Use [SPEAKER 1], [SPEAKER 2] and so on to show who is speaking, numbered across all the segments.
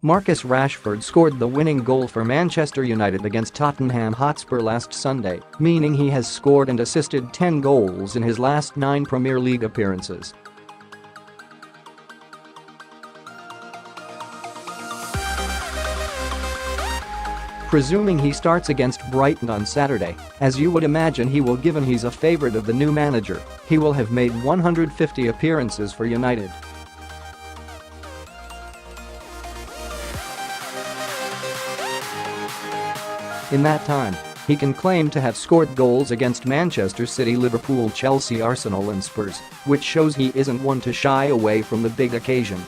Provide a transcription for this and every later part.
[SPEAKER 1] Marcus Rashford scored the winning goal for Manchester United against Tottenham Hotspur last Sunday, meaning he has scored and assisted 10 goals in his last 9 Premier League appearances. Presuming he starts against Brighton on Saturday, as you would imagine he will given he's a favourite of the new manager, he will have made 150 appearances for United. In that time, he can claim to have scored goals against Manchester City, Liverpool, Chelsea, Arsenal and Spurs, which shows he isn't one to shy away from the big occasion.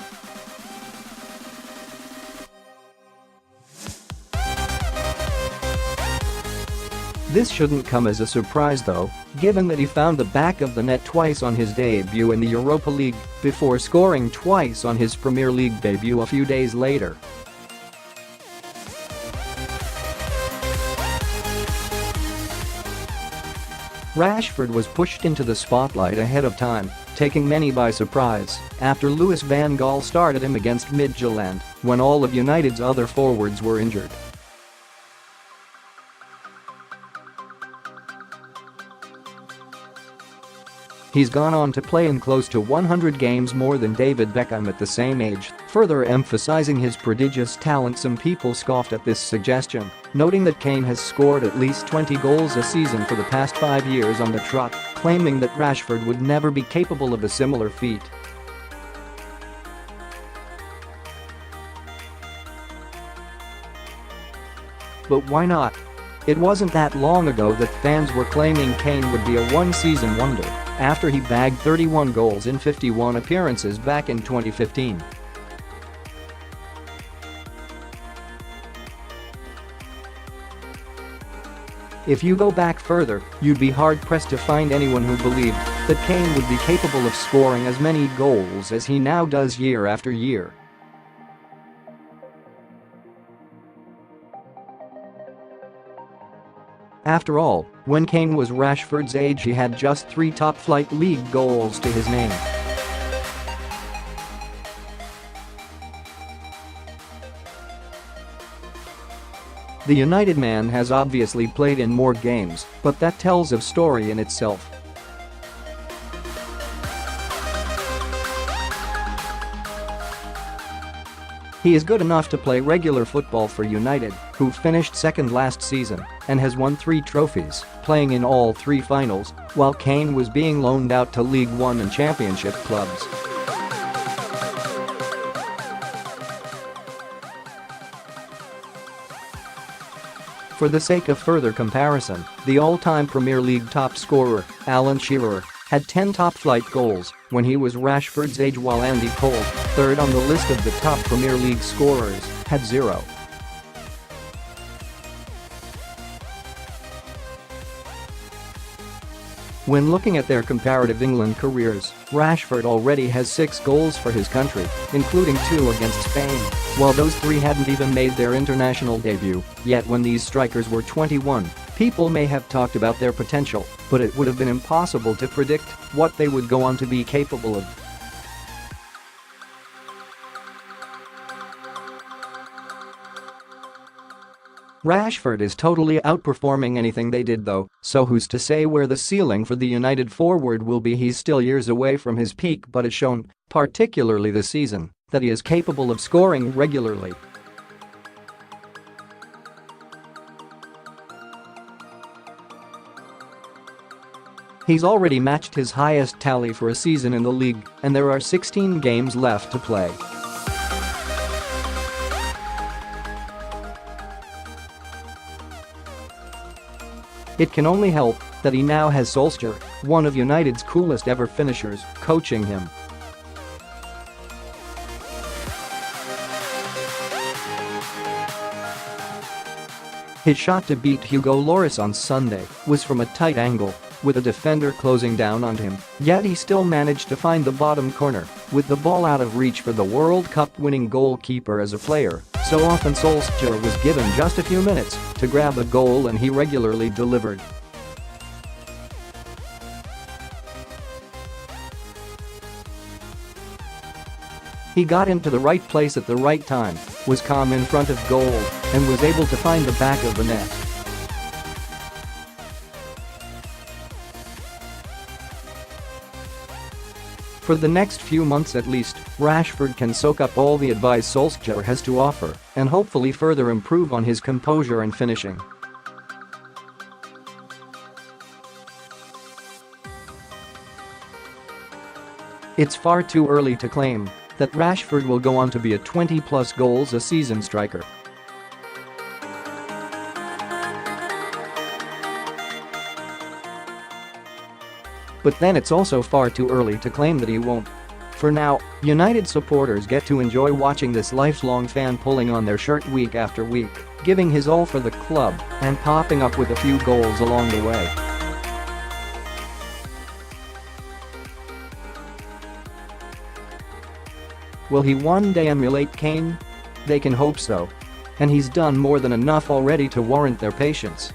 [SPEAKER 1] This shouldn't come as a surprise though, given that he found the back of the net twice on his debut in the Europa League, before scoring twice on his Premier League debut a few days later. Rashford was pushed into the spotlight ahead of time, taking many by surprise, after Louis van Gaal started him against Midtjylland, when all of United's other forwards were injured. He's gone on to play in close to 100 games, more than David Beckham at the same age, further emphasizing his prodigious talent. Some people scoffed at this suggestion, noting that Kane has scored at least 20 goals a season for the past 5 years on the trot, claiming that Rashford would never be capable of a similar feat. But why not? It wasn't that long ago that fans were claiming Kane would be a one-season wonder, after he bagged 31 goals in 51 appearances back in 2015. If you go back further, you'd be hard-pressed to find anyone who believed that Kane would be capable of scoring as many goals as he now does year after year. After all, when Kane was Rashford's age, he had just 3 top-flight league goals to his name. The United man has obviously played in more games, but that tells a story in itself. He is good enough to play regular football for United, who finished second last season and has won 3 trophies, playing in all 3 finals, while Kane was being loaned out to League One and Championship clubs. For the sake of further comparison, the all-time Premier League top scorer, Alan Shearer, had 10 top-flight goals when he was Rashford's age, while Andy Cole, third on the list of the top Premier League scorers, had 0. When looking at their comparative England careers, Rashford already has 6 goals for his country, including 2 against Spain, while those 3 hadn't even made their international debut. Yet when these strikers were 21, people may have talked about their potential, but it would have been impossible to predict what they would go on to be capable of. Rashford is totally outperforming anything they did though, so who's to say where the ceiling for the United forward will be? He's still years away from his peak, but has shown, particularly this season, that he is capable of scoring regularly. He's already matched his highest tally for a season in the league, and there are 16 games left to play. It can only help that he now has Solskjaer, one of United's coolest ever finishers, coaching him. His shot to beat Hugo Lloris on Sunday was from a tight angle, with a defender closing down on him, yet he still managed to find the bottom corner, with the ball out of reach for the World Cup winning goalkeeper. As a player, so often Solskjaer was given just a few minutes to grab a goal, and he regularly delivered. He got into the right place at the right time, was calm in front of goal, and was able to find the back of the net. For the next few months at least, Rashford can soak up all the advice Solskjaer has to offer and hopefully further improve on his composure and finishing. It's far too early to claim that Rashford will go on to be a 20-plus goals a season striker. But then it's also far too early to claim that he won't. For now, United supporters get to enjoy watching this lifelong fan pulling on their shirt week after week, giving his all for the club and popping up with a few goals along the way. Will he one day emulate Kane? They can hope so. And he's done more than enough already to warrant their patience.